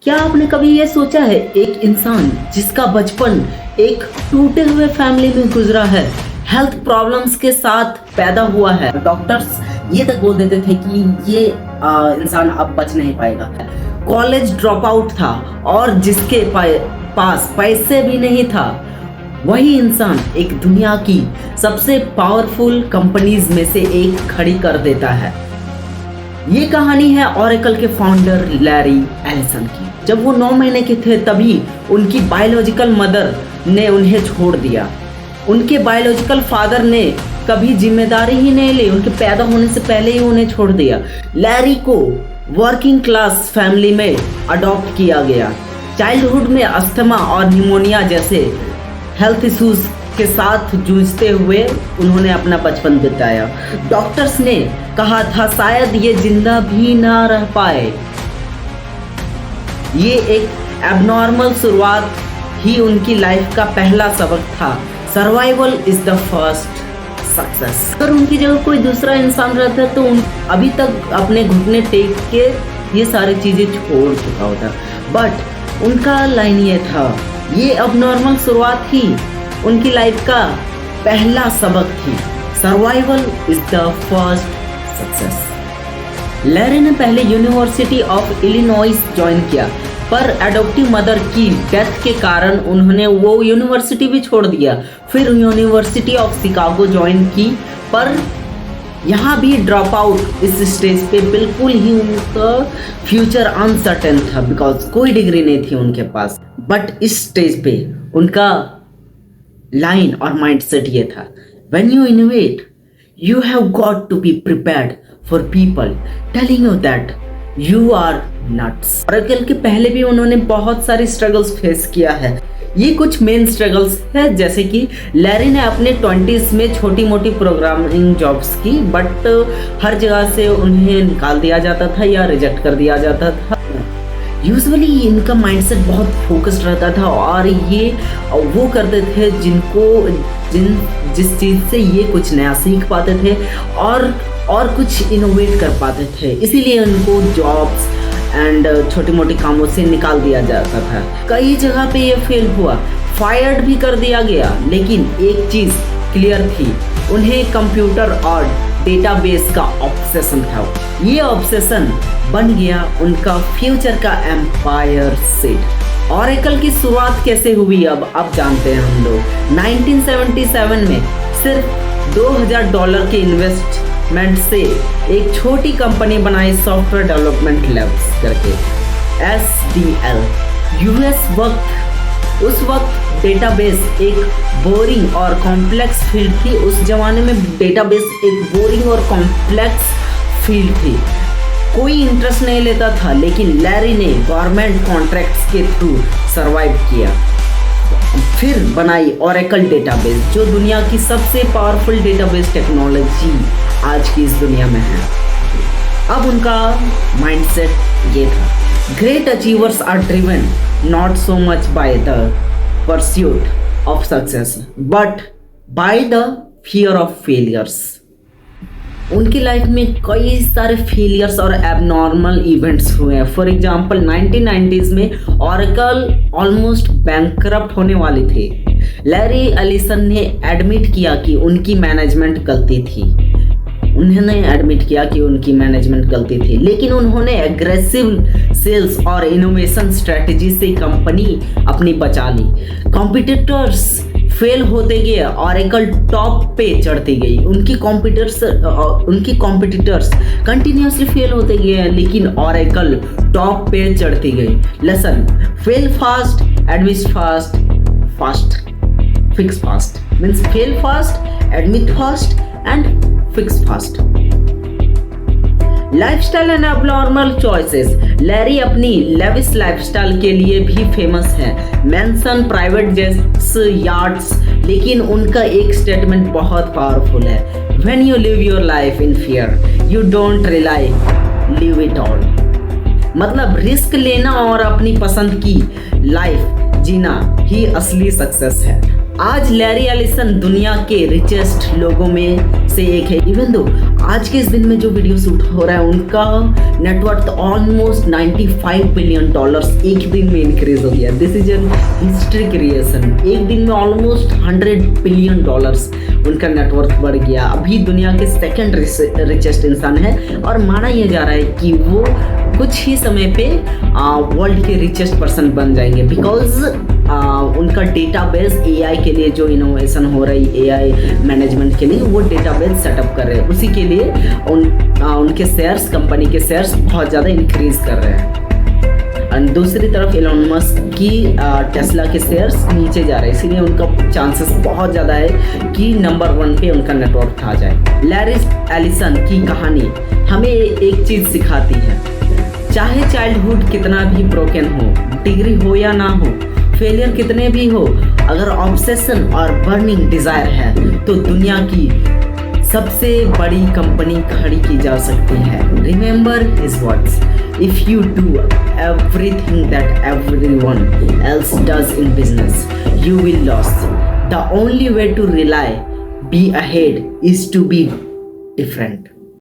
क्या आपने कभी ये सोचा है, एक इंसान जिसका बचपन एक टूटे हुए फैमिली में गुजरा है, हेल्थ प्रॉब्लम्स के साथ पैदा हुआ है, डॉक्टर्स ये तक बोल देते थे कि ये इंसान अब बच नहीं पाएगा, कॉलेज ड्रॉप आउट था और जिसके पास पैसे भी नहीं था, वही इंसान एक दुनिया की सबसे पावरफुल कंपनीज में से एक खड़ी कर देता है। ये कहानी है ओरेकल के फाउंडर लैरी एलिसन की। जब वो 9 महीने के थे तभी उनकी बायोलॉजिकल मदर ने उन्हें छोड़ दिया। उनके बायोलॉजिकल फादर ने कभी जिम्मेदारी ही नहीं ली, उनके पैदा होने से पहले ही उन्हें छोड़ दिया। लैरी को वर्किंग क्लास फैमिली में अडॉप्ट किया गया। चाइल्डहुड में अस्थमा और निमोनिया जैसे हेल्थ इश्यूज के साथ जूझते हुए उन्होंने अपना बचपन बिताया। डॉक्टर्स ने कहा था शायद ये जिंदा भी ना रह पाए। ये एक एबनॉर्मल शुरुआत ही उनकी लाइफ का पहला सबक था। Survival is the first success. अगर उनकी जगह कोई दूसरा इंसान रहता तो अभी तक अपने घुटने टेक के ये सारी चीजें छोड़ चुका होता, बट उनका लाइन ये था, ये एबनॉर्मल शुरुआत ही उनकी लाइफ का पहला सबक थी। Survival is the first success. Larry ने पहले यूनिवर्सिटी ऑफ इलिनॉइस ज्वाइन किया, पर एडॉप्टिव मदर की डेथ के कारण उन्होंने वो यूनिवर्सिटी भी छोड़ दिया। फिर यूनिवर्सिटी ऑफ शिकागो ज्वाइन की, पर यहाँ भी ड्रॉप आउट। इस स्टेज पे बिल्कुल ही उनका फ्यूचर अनसर्टेन था, बिकॉज कोई डिग्री नहीं थी उनके पास। बट इस स्टेज पे उनका लाइन और माइंडसेट ये था, when you innovate you have got to be prepared for people telling you that you are nuts. Oracle के पहले भी उन्होंने बहुत सारी स्ट्रगल्स फेस किया है। ये कुछ मेन स्ट्रगल्स है, जैसे कि लैरी ने अपने 20s में छोटी मोटी प्रोग्रामिंग जॉब्स की, बट हर जगह से उन्हें निकाल दिया जाता था या रिजेक्ट कर दिया जाता था। यूजुअली इनका माइंडसेट बहुत फोकस्ड रहता था और ये वो करते थे जिस चीज़ से ये कुछ नया सीख पाते थे और कुछ इनोवेट कर पाते थे। इसीलिए उनको जॉब्स एंड छोटी मोटी कामों से निकाल दिया जाता था। कई जगह पे ये फेल हुआ, फायर्ड भी कर दिया गया, लेकिन एक चीज़ क्लियर थी, उन्हें कंप्यूटर और डेटाबेस का ऑब्सेशन था। ये ऑब्सेशन बन गया उनका फ्यूचर का एम्पायर सेट। ओरेकल की शुरुआत कैसे हुई अब जानते हैं हम लोग। 1977 में सिर्फ $2000 के इन्वेस्टमेंट से एक छोटी कंपनी बनाई, सॉफ्टवेयर डेवलपमेंट लैब्स करके, SDL। उस वक्त डेटाबेस एक बोरिंग और कॉम्प्लेक्स फील्ड थी। उस जमाने में डेटाबेस एक बोरिंग और कॉम्प्लेक्स फील्ड थी, कोई इंटरेस्ट नहीं लेता था, लेकिन लैरी ने गवर्नमेंट कॉन्ट्रैक्ट्स के थ्रू सरवाइव किया। फिर बनाई ओरेकल डेटाबेस, जो दुनिया की सबसे पावरफुल डेटाबेस टेक्नोलॉजी आज की इस दुनिया में है। अब उनका माइंडसेट ये था, great achievers are driven not so much by the pursuit of success but by the fear of failures। उनकी लाइफ में कई सारे फेलियर्स और एबनॉर्मल इवेंट्स हुए हैं। फॉर एग्जांपल 1990s में ओरेकल ऑलमोस्ट बैंकरप्ट होने वाली थी। लैरी एलिसन ने एडमिट किया कि उनकी मैनेजमेंट गलती थी। लेकिन उन्होंने एग्रेसिव सेल्स और इनोवेशन स्ट्रेटजी से कंपनी अपनी बचा ली। कॉम्पिटिटर्स फेल होते गए, ओरेकल टॉप पे चढ़ती गई। उनकी कॉम्पिटिटर्स कंटिन्यूसली फेल होते गए, लेकिन ओरेकल टॉप पे चढ़ती गई। Lesson, fail fast, admit fast, fix fast. Means fail fast, admit fast and fix fast. Lifestyle and abnormal choices. Larry अपनी लेविश लाइफस्टाइल के लिए भी फेमस है, मैंसन, प्राइवेट जेट्स, यार्ड्स। लेकिन उनका एक स्टेटमेंट बहुत पावरफुल है, when you live your life in fear you don't rely live it all. मतलब रिस्क लेना और अपनी पसंद की लाइफ जीना ही असली सक्सेस है। आज लैरी एलिसन दुनिया के रिचेस्ट लोगों में से एक है, इवन दो आज के इस दिन में जो वीडियो शूट हो रहा है उनका नेटवर्थ ऑलमोस्ट $95 बिलियन एक दिन में इंक्रीज हो गया। This is an history creation. एक दिन में ऑलमोस्ट $100 बिलियन उनका नेटवर्थ बढ़ गया। अभी दुनिया के सेकंड रिचेस्ट इंसान है और माना यह जा रहा है कि वो कुछ ही समय पे वर्ल्ड के रिचेस्ट पर्सन बन जाएंगे, बिकॉज उनका डेटाबेस एआई के लिए जो इनोवेशन हो रही एआई मैनेजमेंट के लिए वो डेटाबेस सेटअप कर रहे हैं, उसी के लिए उनके शेयर्स, कंपनी के शेयर्स बहुत ज़्यादा इंक्रीज कर रहे हैं। और दूसरी तरफ एलोन मस्क की टेस्ला के शेयर्स नीचे जा रहे हैं, इसीलिए उनका चांसेस बहुत ज़्यादा है कि नंबर 1 पे उनका नेटवर्क आ जाए। लैरी एलिसन की कहानी हमें एक चीज़ सिखाती है, चाहे चाइल्डहुड कितना भी ब्रोकन हो, डिग्री हो या ना हो, फेलियर कितने भी हो, अगर ऑब्सेशन और बर्निंग डिजायर है तो दुनिया की सबसे बड़ी कंपनी खड़ी की जा सकती है। Remember his words, if you do everything that everyone else does in business, you will lose. The only way to be ahead is to be different.